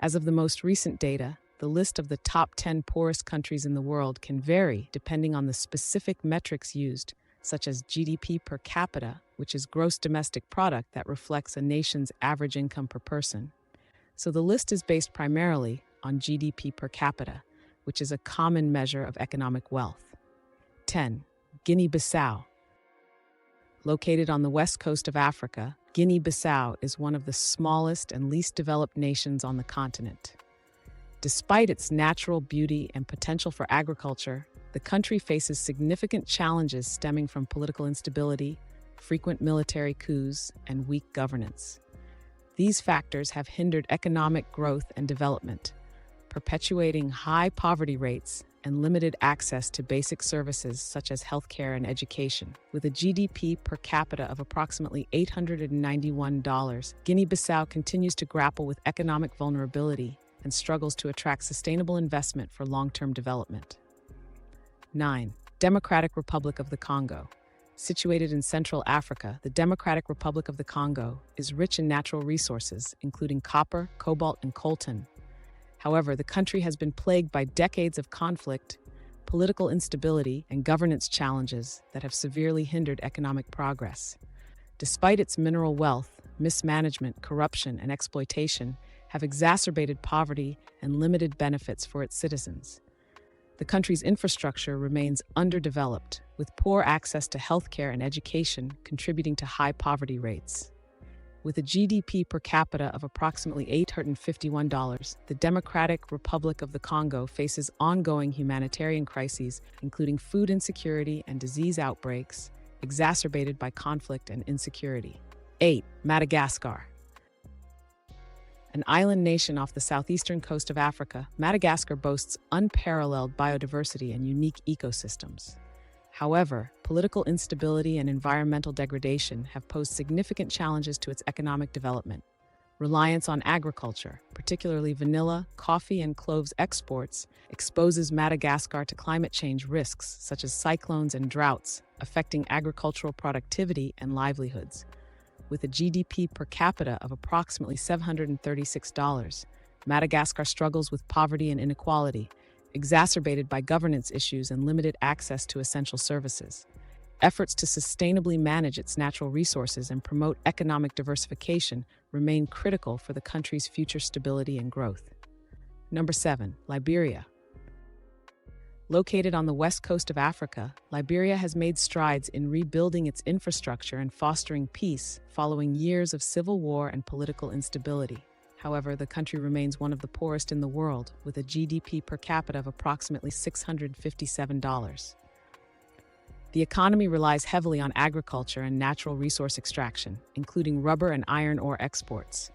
As of the most recent data, the list of the top 10 poorest countries in the world can vary depending on the specific metrics used, such as GDP per capita, which is gross domestic product that reflects a nation's average income per person. So the list is based primarily on GDP per capita, which is a common measure of economic wealth. 10. Guinea-Bissau. Located on the west coast of Africa, Guinea-Bissau is one of the smallest and least developed nations on the continent. Despite its natural beauty and potential for agriculture, the country faces significant challenges stemming from political instability, frequent military coups, and weak governance. These factors have hindered economic growth and development, perpetuating high poverty rates and limited access to basic services such as healthcare and education. With a GDP per capita of approximately $891, Guinea-Bissau continues to grapple with economic vulnerability and struggles to attract sustainable investment for long-term development. 9. Democratic Republic of the Congo. Situated in Central Africa, the Democratic Republic of the Congo is rich in natural resources, including copper, cobalt, and coltan. However, the country has been plagued by decades of conflict, political instability, and governance challenges that have severely hindered economic progress. Despite its mineral wealth, mismanagement, corruption, and exploitation have exacerbated poverty and limited benefits for its citizens. The country's infrastructure remains underdeveloped, with poor access to healthcare and education contributing to high poverty rates. With a GDP per capita of approximately $851, the Democratic Republic of the Congo faces ongoing humanitarian crises, including food insecurity and disease outbreaks, exacerbated by conflict and insecurity. 8. Madagascar. An island nation off the southeastern coast of Africa, Madagascar boasts unparalleled biodiversity and unique ecosystems. However, political instability and environmental degradation have posed significant challenges to its economic development. Reliance on agriculture, particularly vanilla, coffee, and cloves exports, exposes Madagascar to climate change risks such as cyclones and droughts, affecting agricultural productivity and livelihoods. With a GDP per capita of approximately $736, Madagascar struggles with poverty and inequality, exacerbated by governance issues and limited access to essential services. Efforts to sustainably manage its natural resources and promote economic diversification remain critical for the country's future stability and growth. 7. Liberia. Located on the west coast of Africa, Liberia has made strides in rebuilding its infrastructure and fostering peace following years of civil war and political instability. However, the country remains one of the poorest in the world, with a GDP per capita of approximately $657. The economy relies heavily on agriculture and natural resource extraction, including rubber and iron ore exports.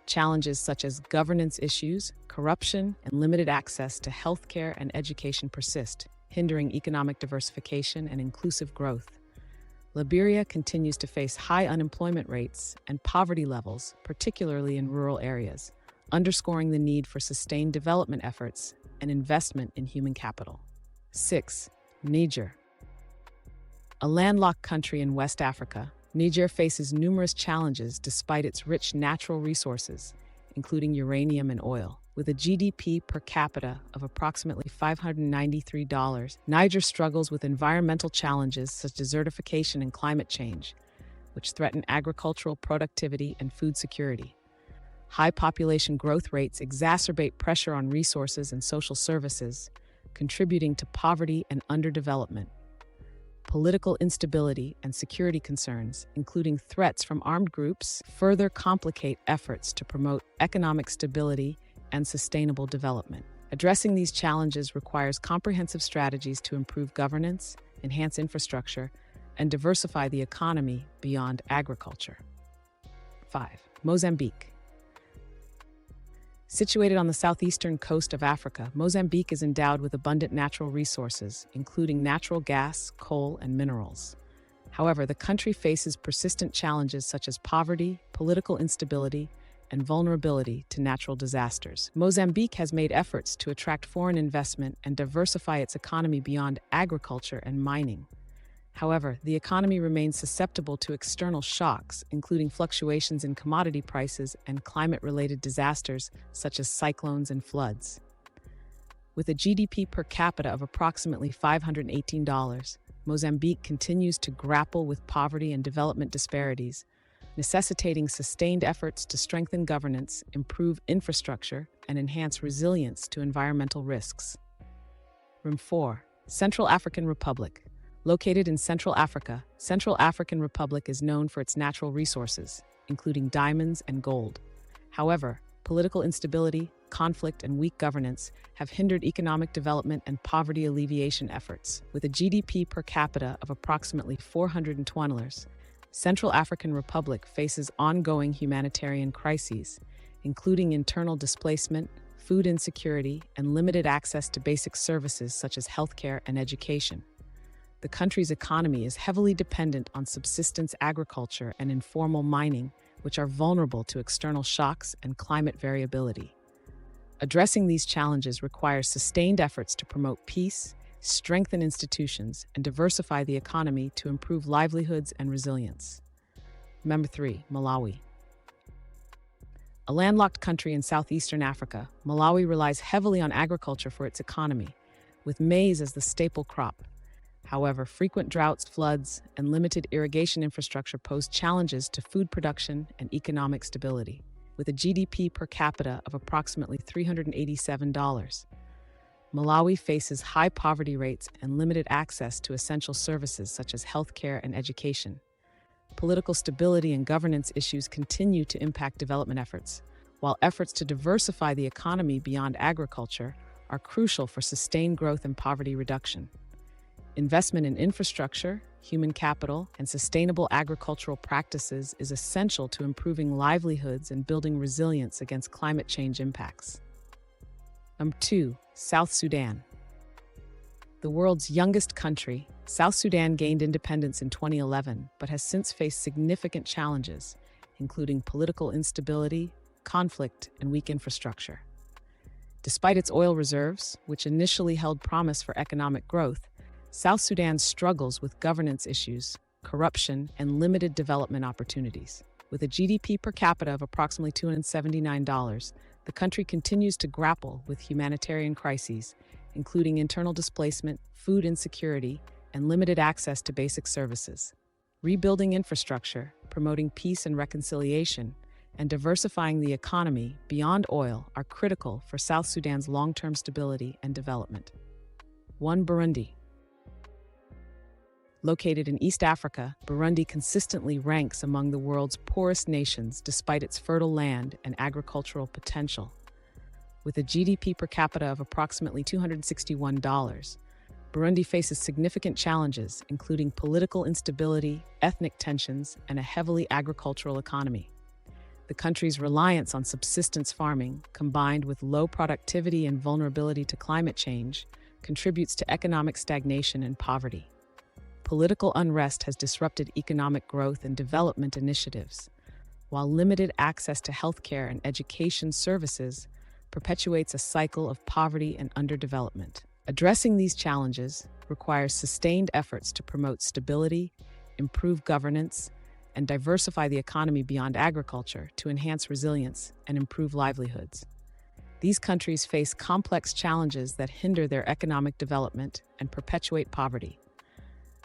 Challenges such as governance issues, corruption, and limited access to healthcare and education persist, hindering economic diversification and inclusive growth. Liberia continues to face high unemployment rates and poverty levels, particularly in rural areas, underscoring the need for sustained development efforts and investment in human capital. 6. Niger. A landlocked country in West Africa, Niger faces numerous challenges despite its rich natural resources, including uranium and oil. With a GDP per capita of approximately $593, Niger struggles with environmental challenges such as desertification and climate change, which threaten agricultural productivity and food security. High population growth rates exacerbate pressure on resources and social services, contributing to poverty and underdevelopment. Political instability and security concerns, including threats from armed groups, further complicate efforts to promote economic stability and sustainable development. Addressing these challenges requires comprehensive strategies to improve governance, enhance infrastructure, and diversify the economy beyond agriculture. 5. Mozambique. Situated on the southeastern coast of Africa, Mozambique is endowed with abundant natural resources, including natural gas, coal, and minerals. However, the country faces persistent challenges such as poverty, political instability, and vulnerability to natural disasters. Mozambique has made efforts to attract foreign investment and diversify its economy beyond agriculture and mining. However, the economy remains susceptible to external shocks, including fluctuations in commodity prices and climate-related disasters such as cyclones and floods. With a GDP per capita of approximately $518, Mozambique continues to grapple with poverty and development disparities, necessitating sustained efforts to strengthen governance, improve infrastructure, and enhance resilience to environmental risks. Room 4. Central African Republic. Located in Central Africa, Central African Republic is known for its natural resources, including diamonds and gold. However, political instability, conflict, and weak governance have hindered economic development and poverty alleviation efforts. With a GDP per capita of approximately $420, Central African Republic faces ongoing humanitarian crises, including internal displacement, food insecurity, and limited access to basic services such as healthcare and education. The country's economy is heavily dependent on subsistence agriculture and informal mining, which are vulnerable to external shocks and climate variability. Addressing these challenges requires sustained efforts to promote peace, strengthen institutions, and diversify the economy to improve livelihoods and resilience. Number 3. Malawi. A landlocked country in southeastern Africa, Malawi relies heavily on agriculture for its economy, with maize as the staple crop. However, frequent droughts, floods, and limited irrigation infrastructure pose challenges to food production and economic stability. With a GDP per capita of approximately $387, Malawi faces high poverty rates and limited access to essential services such as healthcare and education. Political stability and governance issues continue to impact development efforts, while efforts to diversify the economy beyond agriculture are crucial for sustained growth and poverty reduction. Investment in infrastructure, human capital, and sustainable agricultural practices is essential to improving livelihoods and building resilience against climate change impacts. Number 2. South Sudan. The world's youngest country, South Sudan gained independence in 2011 but has since faced significant challenges, including political instability, conflict, and weak infrastructure. Despite its oil reserves, which initially held promise for economic growth, South Sudan struggles with governance issues, corruption, and limited development opportunities. With a GDP per capita of approximately $279, the country continues to grapple with humanitarian crises, including internal displacement, food insecurity, and limited access to basic services. Rebuilding infrastructure, promoting peace and reconciliation, and diversifying the economy beyond oil are critical for South Sudan's long-term stability and development. 1. Burundi. Located in East Africa, Burundi consistently ranks among the world's poorest nations despite its fertile land and agricultural potential. With a GDP per capita of approximately $261, Burundi faces significant challenges, including political instability, ethnic tensions, and a heavily agricultural economy. The country's reliance on subsistence farming, combined with low productivity and vulnerability to climate change, contributes to economic stagnation and poverty. Political unrest has disrupted economic growth and development initiatives, while limited access to healthcare and education services perpetuates a cycle of poverty and underdevelopment. Addressing these challenges requires sustained efforts to promote stability, improve governance, and diversify the economy beyond agriculture to enhance resilience and improve livelihoods. These countries face complex challenges that hinder their economic development and perpetuate poverty.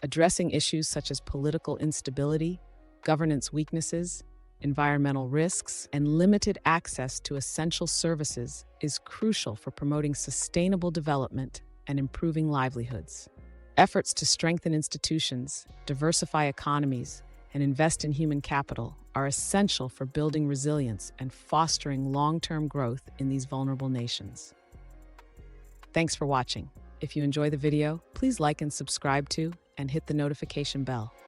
Addressing issues such as political instability, governance weaknesses, environmental risks, and limited access to essential services is crucial for promoting sustainable development and improving livelihoods. Efforts to strengthen institutions, diversify economies, and invest in human capital are essential for building resilience and fostering long-term growth in these vulnerable nations. Thanks for watching. If you enjoy the video, please like and subscribe to, and hit the notification bell.